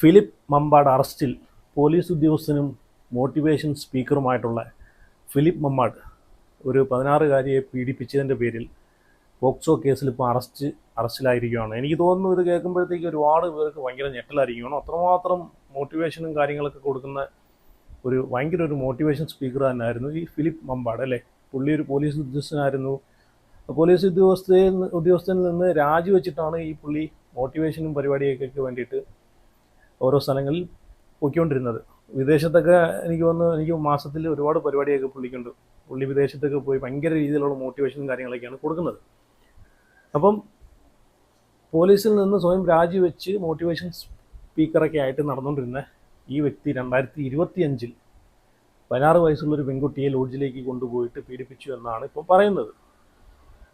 Philip Mambad അറസ്റ്റിൽ police ഉദ്യോഗസ്ഥനും motivation സ്പീക്കറുമായിട്ടുള്ള Philip Mambad ഒരു 16-കാരിയെ പീഡിപ്പിച്ചതിൻ്റെ പേരിൽ പോക്സോ കേസിൽ ഇപ്പോൾ അറസ്റ്റിലായിരിക്കുകയാണ്. എനിക്ക് തോന്നുന്നു ഇത് കേൾക്കുമ്പോഴത്തേക്ക് ഒരുപാട് പേർക്ക് ഭയങ്കര ഞെട്ടലായിരിക്കുകയാണ്. അത്രമാത്രം മോട്ടിവേഷനും കാര്യങ്ങളൊക്കെ കൊടുക്കുന്ന ഭയങ്കര ഒരു മോട്ടിവേഷൻ സ്പീക്കർ തന്നെയായിരുന്നു ഈ ഫിലിപ്പ് മമ്പാട് അല്ലേ. പുള്ളി ഒരു പോലീസ് ഉദ്യോഗസ്ഥനായിരുന്നു. പോലീസ് ഉദ്യോഗസ്ഥനിൽ നിന്ന് രാജിവെച്ചിട്ടാണ് ഈ പുള്ളി മോട്ടിവേഷനും പരിപാടിയൊക്കെ വേണ്ടിയിട്ട് ഓരോ സ്ഥലങ്ങളിൽ പോയിക്കൊണ്ടിരുന്നത്. വിദേശത്തൊക്കെ എനിക്ക് മാസത്തിൽ ഒരുപാട് പരിപാടിയൊക്കെ പുള്ളിക്കുണ്ട്. പുള്ളി വിദേശത്തൊക്കെ പോയി ഭയങ്കര രീതിയിലുള്ള മോട്ടിവേഷനും കാര്യങ്ങളൊക്കെയാണ് കൊടുക്കുന്നത്. അപ്പം പോലീസിൽ നിന്ന് സ്വയം രാജിവെച്ച് മോട്ടിവേഷൻ സ്പീക്കറൊക്കെ ആയിട്ട് നടന്നുകൊണ്ടിരുന്ന ഈ വ്യക്തി 2025 16 വയസ്സുള്ളൊരു പെൺകുട്ടിയെ ലോഡ്ജിലേക്ക് കൊണ്ടുപോയിട്ട് പീഡിപ്പിച്ചു എന്നാണ് ഇപ്പം പറയുന്നത്.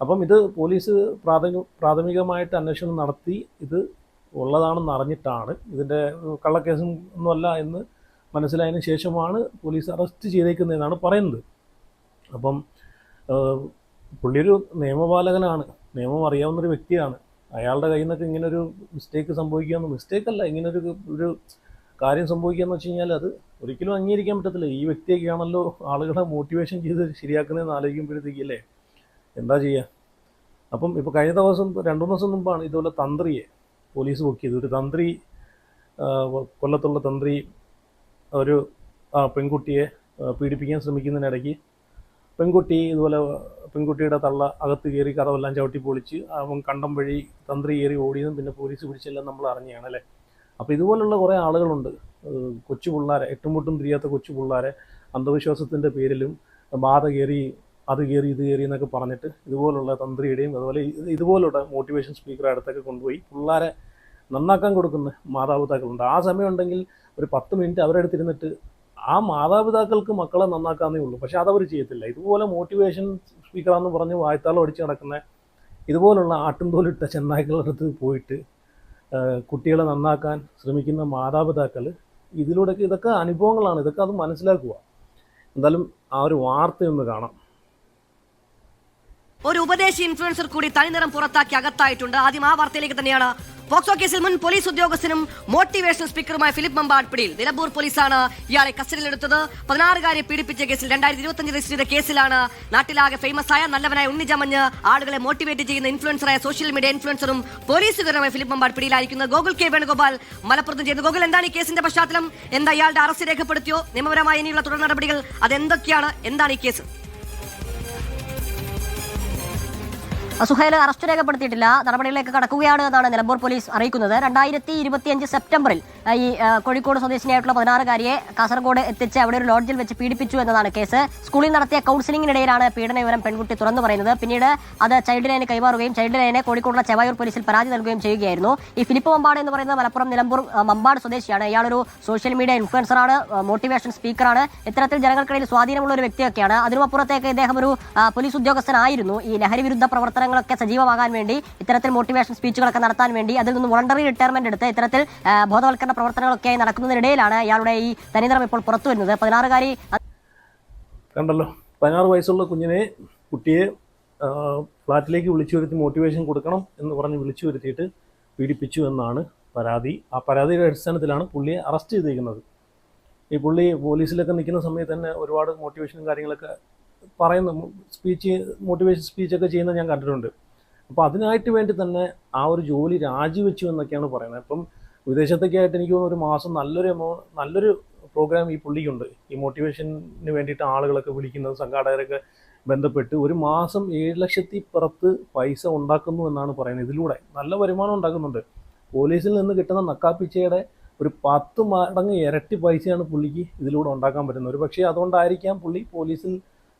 അപ്പം ഇത് പോലീസ് പ്രാഥമികമായിട്ട് അന്വേഷണം നടത്തി ഇത് ഉള്ളതാണെന്ന് അറിഞ്ഞിട്ടാണ്, ഇതിൻ്റെ കള്ളക്കേസും ഒന്നുമല്ല എന്ന് മനസ്സിലായതിനു ശേഷമാണ് പോലീസ് അറസ്റ്റ് ചെയ്തേക്കുന്നതെന്നാണ് പറയുന്നത്. അപ്പം പുള്ളിയൊരു നിയമപാലകനാണ്, നിയമം അറിയാവുന്നൊരു വ്യക്തിയാണ്. അയാളുടെ കയ്യിൽ നിന്നൊക്കെ ഇങ്ങനൊരു മിസ്റ്റേക്ക് സംഭവിക്കുകയെന്ന്, മിസ്റ്റേക്കല്ല, ഇങ്ങനൊരു കാര്യം സംഭവിക്കുകയെന്ന് വെച്ച് കഴിഞ്ഞാൽ അത് ഒരിക്കലും അംഗീകരിക്കാൻ പറ്റത്തില്ല. ഈ വ്യക്തിയൊക്കെയാണല്ലോ ആളുകളെ മോട്ടിവേഷൻ ചെയ്ത് ശരിയാക്കുന്നതെന്ന് ആലോചിക്കുമ്പോഴത്തേക്കല്ലേ എന്താ ചെയ്യുക. അപ്പം ഇപ്പോൾ കഴിഞ്ഞ ദിവസം 2-3 ദിവസം മുമ്പാണ് ഇതുപോലെ തന്ത്രിയെ പോലീസ് പൊക്കിയത്. ഒരു തന്ത്രി, കൊല്ലത്തുള്ള തന്ത്രി ഒരു പെൺകുട്ടിയെ പീഡിപ്പിക്കാൻ ശ്രമിക്കുന്നതിനിടയ്ക്ക് പെൺകുട്ടിയുടെ തള്ള അകത്ത് കയറി കഥവെല്ലാം ചവിട്ടി പൊളിച്ച് അവൻ കണ്ടം വഴി തന്ത്രി കയറി ഓടിയതും പിന്നെ പോലീസ് പിടിച്ചെല്ലാം നമ്മൾ അറിഞ്ഞാണ് അല്ലേ. അപ്പോൾ ഇതുപോലുള്ള കുറേ ആളുകളുണ്ട്, കൊച്ചു പിള്ളേരെ, എട്ടും പൊട്ടും തിരിയാത്ത കൊച്ചു പിള്ളേരെ അന്ധവിശ്വാസത്തിൻ്റെ പേരിലും ബാധ കയറി അത് കയറി ഇത് കയറി എന്നൊക്കെ പറഞ്ഞിട്ട് ഇതുപോലുള്ള തന്ത്രിയുടെയും അതുപോലെ ഇതുപോലുള്ള മോട്ടിവേഷൻ സ്പീക്കറുടെ അടുത്തൊക്കെ കൊണ്ടുപോയി പിള്ളേരെ നന്നാക്കാൻ കൊടുക്കുന്ന മാതാപിതാക്കളുണ്ട്. ആ സമയം ഉണ്ടെങ്കിൽ ഒരു 10 മിനിറ്റ് അവരുടെ അടുത്തിരുന്നിട്ട് ആ മാതാപിതാക്കൾക്ക് മക്കളെ നന്നാക്കാന്നേ ഉള്ളൂ. പക്ഷെ അതവർ ചെയ്യത്തില്ല. ഇതുപോലെ മോട്ടിവേഷൻ സ്പീക്കറാന്ന് പറഞ്ഞ് വായ്ത്താളം അടിച്ച് നടക്കുന്ന ഇതുപോലുള്ള ആട്ടുംതോലിട്ട ചെന്നായ്ക്കളുടെ അടുത്ത് പോയിട്ട് കുട്ടികളെ നന്നാക്കാൻ ശ്രമിക്കുന്ന മാതാപിതാക്കൾ ഇതിലൂടെയൊക്കെ ഇതൊക്കെ അനുഭവങ്ങളാണ്. ഇതൊക്കെ അത് മനസ്സിലാക്കുക. എന്തായാലും ആ ഒരു വാർത്തയൊന്ന് കാണാം. ഒരു ഉപദേശി ഇൻഫ്ലുവൻസർ കൂടി തനിനിറം പുറത്താക്കി അകത്തായിട്ടുണ്ട്. ആദ്യം ആ വാർത്തയിലേക്ക് തന്നെയാണ്. പോക്സോ കേസിൽ മുൻ പോലീസ് ഉദ്യോഗസ്ഥനും മോട്ടിവേഷൻ സ്പീക്കറുമായ ഫിലിപ്പ് മമ്പാട് പിടിയിൽ. നിലമ്പൂർ പോലീസാണ് ഇയാളെ കസ്റ്റഡിയിലെടുത്തത്. 16-കാരിയെ പീഡിപ്പിച്ച കേസിൽ 2025 രജിസ്റ്റർ ചെയ്ത കേസിലാണ് നാട്ടിലാകെ ഫേമസ് ആയ നല്ലവനായ ഉണ്ണിജമഞ്ഞ് ആളുകളെ മോട്ടിവേറ്റ് ചെയ്യുന്ന ഇൻഫ്ലുവൻസറായ സോഷ്യൽ മീഡിയ ഇൻഫ്ലുവൻസറും പോലീസുകാരുമായ ഫിലിപ്പ് മമ്പാട് പിടിയിലായിരിക്കുന്നത്. ഗോകുൽ കെ വേണുഗോപാൽ മലപ്പുറത്തും ചെയ്യുന്നത്. ഗോകുൽ, എന്താണ് ഈ കേസിന്റെ പശ്ചാത്തലം? എന്താ ഇയാളുടെ അറസ്റ്റ് രേഖപ്പെടുത്തിയോ? നിയമപരമായ ഇനിയുള്ള തുടർ നടപടികൾ അതെന്തൊക്കെയാണ്? എന്താണ് ഈ കേസ്? സുഹൈൽ, അറസ്റ്റ് രേഖപ്പെടുത്തിയിട്ടില്ല, നടപടികളിലേക്ക് കടക്കുകയാണ് എന്നാണ് നിലമ്പൂർ പോലീസ് അറിയിക്കുന്നത്. 2025 സെപ്റ്റംബറിൽ ഈ കോഴിക്കോട് സ്വദേശിനിയായിട്ടുള്ള 16-കാരിയെ കാസർഗോഡ് എത്തിച്ച് അവിടെ ഒരു ലോഡ്ജിൽ വെച്ച് പീഡിപ്പിച്ചു എന്നതാണ് കേസ്. സ്കൂളിൽ നടത്തിയ കൗൺസിലിംഗിനിടയിലാണ് പീഡന വിവരം പെൺകുട്ടി തുറന്നു പറയുന്നത്. പിന്നീട് അത് ചൈൽഡ് ലൈന് കൈമാറുകയും ചൈൽഡ് ലൈനെ കോഴിക്കോടുള്ള ചെവായൂർ പോലീസിൽ പരാതി നൽകുകയും ചെയ്യുകയായിരുന്നു. ഈ ഫിലിപ്പ് മമ്പാട് എന്ന് പറയുന്നത് മലപ്പുറം നിലമ്പൂർ മമ്പാട് സ്വദേശിയാണ്. ഇയാളൊരു സോഷ്യൽ മീഡിയ ഇൻഫ്ലുവൻസറാണ്, മോട്ടിവേഷൻ സ്പീക്കറാണ്. ഇത്തരത്തിൽ ജനങ്ങൾക്കിടയിൽ സ്വാധീനമുള്ള ഒരു വ്യക്തിയൊക്കെയാണ്. അതിനുമപ്പുറത്തേക്ക് ഇദ്ദേഹം ഒരു പോലീസ് ഉദ്യോഗസ്ഥനായിരുന്നു. ഈ ലഹരി വിരുദ്ധ പ്രവർത്തനങ്ങളൊക്കെ സജീവമാകാൻ വേണ്ടി, ഇത്തരത്തിൽ മോട്ടിവേഷൻ സ്പീച്ചുകളൊക്കെ നടത്താൻ വേണ്ടി അതിൽ നിന്ന് വോളണ്ടറി റിട്ടയർമെന്റ് എടുത്ത് ഇത്തരത്തിൽ ബോധവൽക്കരണ പ്രവർത്തനങ്ങളൊക്കെ നടക്കുന്നതിനിടയിലാണ് ഇയാളുടെ ഈ തനിനിറം ഇപ്പോൾ പുറത്തു വരുന്നത്. 16-കാരി കണ്ടല്ലോ, 16 വയസ്സുള്ള കുട്ടിയെ ഫ്ലാറ്റിലേക്ക് വിളിച്ചു വരുത്തി മോട്ടിവേഷൻ കൊടുക്കണം എന്ന് പറഞ്ഞ് വിളിച്ചു വരുത്തിയിട്ട് പീഡിപ്പിച്ചു എന്നാണ് പരാതി. ആ പരാതിയുടെ അടിസ്ഥാനത്തിലാണ് പുള്ളിയെ അറസ്റ്റ് ചെയ്തിരിക്കുന്നത്. ഈ പുള്ളി പോലീസിലൊക്കെ നിൽക്കുന്ന സമയത്ത് തന്നെ ഒരുപാട് മോട്ടിവേഷനും കാര്യങ്ങളൊക്കെ പറയുന്ന മോട്ടിവേഷൻ സ്പീച്ചൊക്കെ ചെയ്യുന്നത് ഞാൻ കണ്ടിട്ടുണ്ട്. അപ്പോൾ അതിനായിട്ട് വേണ്ടി തന്നെ ആ ഒരു ജോലി രാജിവെച്ചു എന്നൊക്കെയാണ് പറയുന്നത്. അപ്പം വിദേശത്തൊക്കെ ആയിട്ട് എനിക്ക് തോന്നുന്നു ഒരു മാസം നല്ലൊരു പ്രോഗ്രാം ഈ പുള്ളിക്കുണ്ട്. ഈ മോട്ടിവേഷന് വേണ്ടിയിട്ട് ആളുകളൊക്കെ വിളിക്കുന്നത്, സംഘാടകരൊക്കെ ബന്ധപ്പെട്ട് ഒരു മാസം 7 ലക്ഷത്തിൽ പുറത്ത് പൈസ ഉണ്ടാക്കുന്നു എന്നാണ് പറയുന്നത്. ഇതിലൂടെ നല്ല വരുമാനം ഉണ്ടാക്കുന്നുണ്ട്. പോലീസിൽ നിന്ന് കിട്ടുന്ന നക്കാപ്പിച്ചയുടെ ഒരു 10 മടങ്ങ് ഇരട്ടി പൈസയാണ് പുള്ളിക്ക് ഇതിലൂടെ ഉണ്ടാക്കാൻ പറ്റുന്നത്. ഒരു പക്ഷേ അതുകൊണ്ടായിരിക്കാം പുള്ളി പോലീസിൽ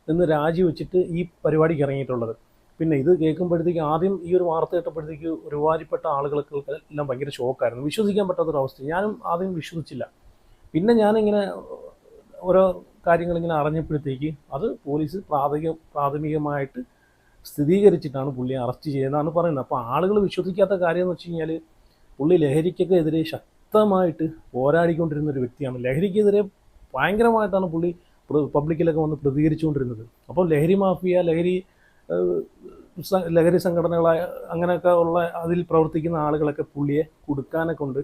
നിന്ന് രാജിവെച്ചിട്ട് ഈ പരിപാടിക്ക് ഇറങ്ങിയിട്ടുള്ളത്. പിന്നെ ഇത് കേൾക്കുമ്പോഴത്തേക്ക് ആദ്യം ഈ ഒരു വാർത്ത കേട്ടപ്പോഴത്തേക്ക് ഒരുപാടുപ്പെട്ട ആളുകൾക്ക് എല്ലാം ഭയങ്കര ഷോക്കായിരുന്നു, വിശ്വസിക്കാൻ പറ്റാത്തൊരവസ്ഥ. ഞാനും ആദ്യം വിശ്വസിച്ചില്ല. പിന്നെ ഞാനിങ്ങനെ ഓരോ കാര്യങ്ങളിങ്ങനെ അറിഞ്ഞപ്പോഴത്തേക്ക് അത് പോലീസ് പ്രാഥമികമായിട്ട് സ്ഥിരീകരിച്ചിട്ടാണ് പുള്ളിയെ അറസ്റ്റ് ചെയ്യുന്നതാണ് പറയുന്നത്. അപ്പോൾ ആളുകൾ വിശ്വസിക്കാത്ത കാര്യം എന്ന് വെച്ച് കഴിഞ്ഞാൽ പുള്ളി ലഹരിക്കൊക്കെ എതിരെ ശക്തമായിട്ട് പോരാടിക്കൊണ്ടിരുന്ന ഒരു വ്യക്തിയാണ്. ലഹരിക്കെതിരെ ഭയങ്കരമായിട്ടാണ് പുള്ളി പബ്ലിക്കിലൊക്കെ വന്ന് പ്രതികരിച്ചുകൊണ്ടിരുന്നത്. അപ്പോൾ ലഹരി മാഫിയ, ലഹരി സംഘടനകളായ അങ്ങനെയൊക്കെ ഉള്ള അതിൽ പ്രവർത്തിക്കുന്ന ആളുകളൊക്കെ പുള്ളിയെ കുടുക്കാനെ കൊണ്ട്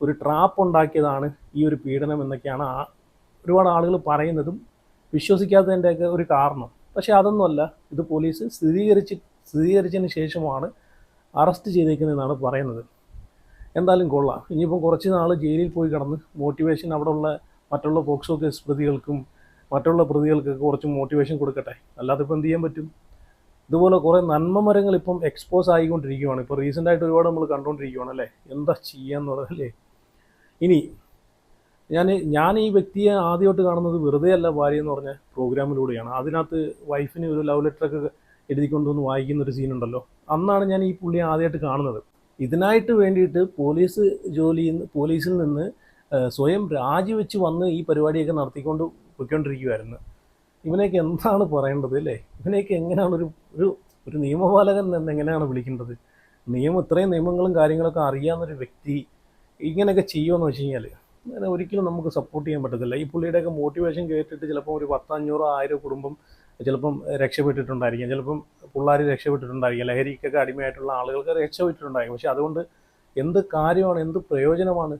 ഒരു ട്രാപ്പ് ഉണ്ടാക്കിയതാണ് ഈ ഒരു പീഡനം എന്നൊക്കെയാണ് ഒരുപാട് ആളുകൾ പറയുന്നതും വിശ്വസിക്കാത്തതിൻ്റെയൊക്കെ ഒരു കാരണം. പക്ഷേ അതൊന്നുമല്ല, ഇത് പോലീസ് സ്ഥിരീകരിച്ചതിന് ശേഷമാണ് അറസ്റ്റ് ചെയ്തേക്കുന്നതെന്നാണ് പറയുന്നത്. എന്തായാലും കൊള്ളാം. ഇനിയിപ്പം കുറച്ച് നാൾ ജയിലിൽ പോയി കിടന്ന് മോട്ടിവേഷൻ അവിടെയുള്ള മറ്റുള്ള പോക്സോ കേസ് പ്രതികൾക്കും മറ്റുള്ള പ്രതികൾക്കൊക്കെ കുറച്ച് മോട്ടിവേഷൻ കൊടുക്കട്ടെ. അല്ലാതെ ഇപ്പം എന്ത് ചെയ്യാൻ പറ്റും? ഇതുപോലെ കുറേ നന്മ മരങ്ങൾ ഇപ്പം എക്സ്പോസ് ആയിക്കൊണ്ടിരിക്കുകയാണ്. ഇപ്പോൾ റീസെൻ്റായിട്ട് ഒരുപാട് നമ്മൾ കണ്ടുകൊണ്ടിരിക്കുകയാണ് അല്ലേ. എന്താ ചെയ്യാന്ന് പറഞ്ഞല്ലേ. ഇനി ഞാൻ ഈ വ്യക്തിയെ ആദ്യമായിട്ട് കാണുന്നത് വെറുതെ അല്ല ഭാര്യ എന്ന് പറഞ്ഞ പ്രോഗ്രാമിലൂടെയാണ്. അതിനകത്ത് വൈഫിന് ഒരു ലവ് ലെറ്ററൊക്കെ എഴുതിക്കൊണ്ടുവന്ന് വായിക്കുന്നൊരു സീനുണ്ടല്ലോ. അന്നാണ് ഞാൻ ഈ പുള്ളിയെ ആദ്യമായിട്ട് കാണുന്നത്. ഇതിനായിട്ട് വേണ്ടിയിട്ട് പോലീസിൽ നിന്ന് സ്വയം രാജിവെച്ച് വന്ന് ഈ പരിപാടിയൊക്കെ നടത്തിക്കൊണ്ട് പോയിക്കൊണ്ടിരിക്കുമായിരുന്നു. ഇവനെയൊക്കെ എന്താണ് പറയേണ്ടത് അല്ലേ? ഇവനെയൊക്കെ എങ്ങനെയാണ് ഒരു നിയമപാലകൻ എന്ന് എങ്ങനെയാണ് വിളിക്കേണ്ടത്? ഇത്രയും നിയമങ്ങളും കാര്യങ്ങളൊക്കെ അറിയാവുന്നൊരു വ്യക്തി ഇങ്ങനെയൊക്കെ ചെയ്യുമെന്ന് വെച്ച് കഴിഞ്ഞാൽ അങ്ങനെ ഒരിക്കലും നമുക്ക് സപ്പോർട്ട് ചെയ്യാൻ പറ്റത്തില്ല. ഈ പുള്ളിയുടെയൊക്കെ മോട്ടിവേഷൻ കേട്ടിട്ട് ചിലപ്പോൾ ഒരു 10-500-1000 കുടുംബം ചിലപ്പം രക്ഷപ്പെട്ടിട്ടുണ്ടായിരിക്കാം. ചിലപ്പം പിള്ളേർ രക്ഷപ്പെട്ടിട്ടുണ്ടായിരിക്കാം. ലഹരിക്കൊക്കെ അടിമയായിട്ടുള്ള ആളുകൾക്ക് രക്ഷപ്പെട്ടിട്ടുണ്ടായിരിക്കും. പക്ഷെ അതുകൊണ്ട് എന്ത് കാര്യമാണ്, എന്ത് പ്രയോജനമാണ്?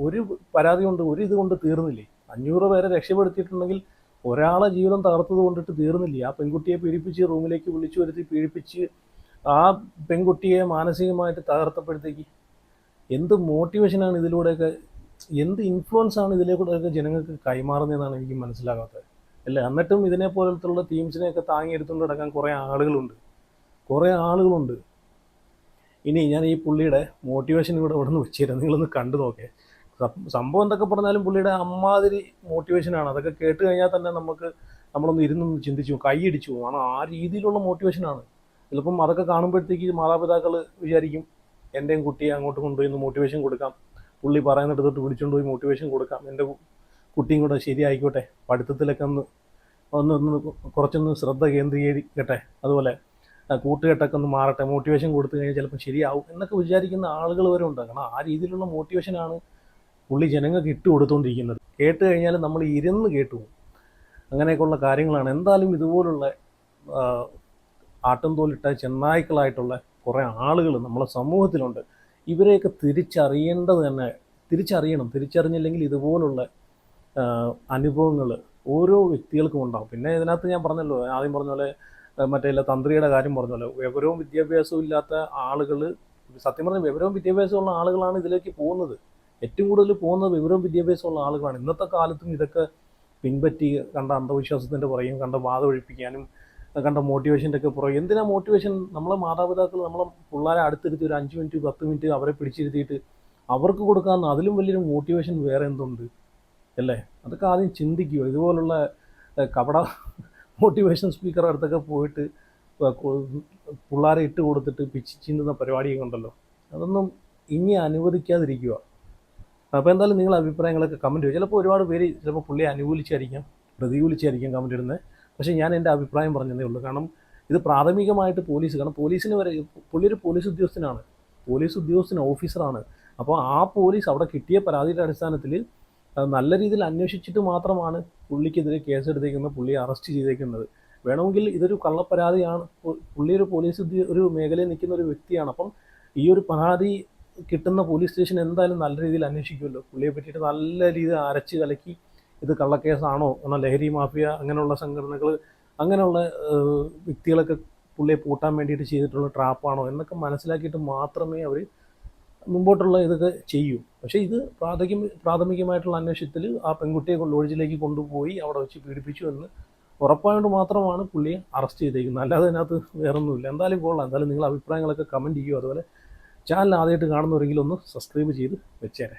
ഒരു പരാതി കൊണ്ട് ഇത് കൊണ്ട് തീർന്നില്ലേ? 500 പേരെ രക്ഷപ്പെടുത്തിയിട്ടുണ്ടെങ്കിൽ ഒരാളെ ജീവിതം തകർത്തത് കൊണ്ടിട്ട് തീർന്നില്ലേ? ആ പെൺകുട്ടിയെ പീഡിപ്പിച്ച് റൂമിലേക്ക് വിളിച്ചു വരുത്തി പീഡിപ്പിച്ച് ആ പെൺകുട്ടിയെ മാനസികമായിട്ട് തകർത്തപ്പോഴത്തേക്ക് എന്ത് മോട്ടിവേഷനാണ് ഇതിലൂടെയൊക്കെ, എന്ത് ഇൻഫ്ലുവൻസ് ആണ് ഇതിലേക്കൂടെയൊക്കെ ജനങ്ങൾക്ക് കൈമാറുന്നതെന്നാണ് എനിക്ക് മനസ്സിലാകാത്തത് അല്ലേ. എന്നിട്ടും ഇതിനെപ്പോലത്തുള്ള ടീംസിനെയൊക്കെ താങ്ങിയെടുത്തുകൊണ്ട് നടക്കാൻ കുറേ ആളുകളുണ്ട്. ഇനി ഞാൻ ഈ പുള്ളിയുടെ മോട്ടിവേഷൻ ഇവിടെ നിന്ന് വെച്ചുതരാം, നിങ്ങളൊന്ന് കണ്ടു നോക്കേ. സംഭവം എന്തൊക്കെ പറഞ്ഞാലും പുള്ളിയുടെ അമ്മാതിരി മോട്ടിവേഷനാണ്. അതൊക്കെ കേട്ട് കഴിഞ്ഞാൽ തന്നെ നമ്മളൊന്ന് ഇരുന്നൊന്ന് ചിന്തിച്ചു കൈയടിച്ചു പോകും. ആ രീതിയിലുള്ള മോട്ടിവേഷനാണ്. ചിലപ്പം അതൊക്കെ കാണുമ്പോഴത്തേക്ക് മാതാപിതാക്കൾ വിചാരിക്കും എൻ്റെയും കുട്ടിയെ അങ്ങോട്ട് കൊണ്ടുപോയി ഒന്ന് മോട്ടിവേഷൻ കൊടുക്കാം, പുള്ളി പറയുന്നിടത്തോട്ട് വിളിച്ചുകൊണ്ട് പോയി മോട്ടിവേഷൻ കൊടുക്കാം, എൻ്റെ കുട്ടിയും കൂടെ ശരിയായിക്കോട്ടെ, പഠിത്തത്തിലൊക്കെ ഒന്ന് കുറച്ചൊന്ന് ശ്രദ്ധ കേന്ദ്രീകരിക്കട്ടെ, അതുപോലെ കൂട്ടുകെട്ടൊക്കെ ഒന്ന് മാറട്ടെ, മോട്ടിവേഷൻ കൊടുത്തു കഴിഞ്ഞാൽ ചിലപ്പോൾ ശരിയാവും എന്നൊക്കെ വിചാരിക്കുന്ന ആളുകൾ വരെ ഉണ്ട്. കാരണം ആ രീതിയിലുള്ള മോട്ടിവേഷനാണ് പുള്ളി ജനങ്ങൾക്ക് ഇട്ട് കൊടുത്തുകൊണ്ടിരിക്കുന്നത്. കേട്ട് കഴിഞ്ഞാൽ നമ്മൾ ഇരുന്ന് കേട്ടു പോകും. അങ്ങനെയൊക്കെയുള്ള കാര്യങ്ങളാണ്. എന്തായാലും ഇതുപോലുള്ള ആട്ടും തോലിട്ട ചെന്നായ്ക്കളായിട്ടുള്ള കുറേ ആളുകൾ നമ്മളെ സമൂഹത്തിലുണ്ട്. ഇവരെയൊക്കെ തിരിച്ചറിഞ്ഞില്ലെങ്കിൽ ഇതുപോലുള്ള അനുഭവങ്ങൾ ഓരോ വ്യക്തികൾക്കും ഉണ്ടാകും. പിന്നെ ഇതിനകത്ത് ഞാൻ പറഞ്ഞല്ലോ, ആദ്യം പറഞ്ഞ പോലെ മറ്റേ തന്ത്രിയുടെ കാര്യം പറഞ്ഞല്ലോ, വിവരവും വിദ്യാഭ്യാസവും ഇല്ലാത്ത ആളുകൾ, സത്യം പറഞ്ഞാൽ വിവരവും വിദ്യാഭ്യാസമുള്ള ആളുകളാണ് ഇതിലേക്ക് പോകുന്നത്. ഏറ്റവും കൂടുതൽ പോകുന്നത് വിവരവും വിദ്യാഭ്യാസമുള്ള ആളുകളാണ്. ഇന്നത്തെ കാലത്തും ഇതൊക്കെ പിൻപറ്റി കണ്ട അന്ധവിശ്വാസത്തിൻ്റെ പുറകെയും കണ്ട വാദമൊഴിപ്പിക്കാനും കണ്ട മോട്ടിവേഷൻ്റെ ഒക്കെ പുറകെ. എന്തിനാ മോട്ടിവേഷൻ? നമ്മളെ മാതാപിതാക്കൾ നമ്മളെ പിള്ളേരെ അടുത്തിരുത്തി ഒരു 5 മിനിറ്റ് 10 മിനിറ്റ് അവരെ പിടിച്ചിരുത്തിയിട്ട് അവർക്ക് കൊടുക്കാമെന്ന് അതിലും വലിയൊരു മോട്ടിവേഷൻ വേറെ എന്തുണ്ട് അല്ലേ? അതൊക്കെ ആദ്യം ചിന്തിക്കുക. ഇതുപോലുള്ള കപട മോട്ടിവേഷൻ സ്പീക്കറുടെ അടുത്തൊക്കെ പോയിട്ട് പിള്ളേരെ ഇട്ട് കൊടുത്തിട്ട് പിച്ചി ചിന്തുന്ന പരിപാടിയൊക്കെ ഉണ്ടല്ലോ, അതൊന്നും ഇനി അനുവദിക്കാതിരിക്കുക. അപ്പോൾ എന്തായാലും നിങ്ങളുടെ അഭിപ്രായങ്ങളൊക്കെ കമൻറ്റ് ചെയ്യുക. ചിലപ്പോൾ ഒരുപാട് പേര് ചിലപ്പോൾ പുള്ളിയെ അനുകൂലിച്ചായിരിക്കാം പ്രതികൂലിച്ചായിരിക്കാം കമൻറ്റ് ഇടുന്നത്. പക്ഷേ ഞാൻ എൻ്റെ അഭിപ്രായം പറഞ്ഞതേ ഉള്ളൂ. കാരണം ഇത് പ്രാഥമികമായിട്ട് കാരണം പോലീസിന് വരെ പുള്ളി ഒരു പോലീസ് ഉദ്യോഗസ്ഥൻ ഓഫീസറാണ്. അപ്പോൾ ആ പോലീസ് അവിടെ കിട്ടിയ പരാതിയുടെ അടിസ്ഥാനത്തിൽ നല്ല രീതിയിൽ അന്വേഷിച്ചിട്ട് മാത്രമാണ് പുള്ളിക്കെതിരെ കേസെടുത്തേക്കുന്നത്, പുള്ളിയെ അറസ്റ്റ് ചെയ്തേക്കുന്നത്. വേണമെങ്കിൽ ഇതൊരു കള്ളപ്പരാതിയാണ്, പുള്ളി ഒരു മേഖലയിൽ നിൽക്കുന്ന ഒരു വ്യക്തിയാണ്. അപ്പം ഈ ഒരു പരാതി കിട്ടുന്ന പോലീസ് സ്റ്റേഷൻ എന്തായാലും നല്ല രീതിയിൽ അന്വേഷിക്കുമല്ലോ. പുള്ളിയെ പറ്റിയിട്ട് നല്ല രീതിയിൽ അരച്ച് കലക്കി ഇത് കള്ളക്കേസാണോ, എന്നാൽ ലഹരി മാഫിയ അങ്ങനെയുള്ള സംഘടനകൾ അങ്ങനെയുള്ള വ്യക്തികളൊക്കെ പുള്ളിയെ പൂട്ടാൻ വേണ്ടിയിട്ട് ചെയ്തിട്ടുള്ള ട്രാപ്പാണോ എന്നൊക്കെ മനസ്സിലാക്കിയിട്ട് മാത്രമേ അവർ മുമ്പോട്ടുള്ള ഇതൊക്കെ ചെയ്യൂ. പക്ഷേ ഇത് പ്രാഥമികമായിട്ടുള്ള അന്വേഷണത്തിൽ ആ പെൺകുട്ടിയെ ലോഡ്ജിലേക്ക് കൊണ്ടുപോയി അവിടെ വെച്ച് പീഡിപ്പിച്ചു എന്ന് ഉറപ്പായതുകൊണ്ട് മാത്രമാണ് പുള്ളിയെ അറസ്റ്റ് ചെയ്തേക്കുന്നത്. അല്ലാതെ അതിനകത്ത് വേറൊന്നുമില്ല. എന്തായാലും കൊള്ളാം. എന്തായാലും നിങ്ങളുടെ അഭിപ്രായങ്ങളൊക്കെ കമൻറ്റ് ചെയ്യുക. അതുപോലെ ചാനൽ ആദ്യമായിട്ട് കാണുന്നവരെങ്കിലും ഒന്ന് സബ്സ്ക്രൈബ് ചെയ്ത് വെച്ചേരെ.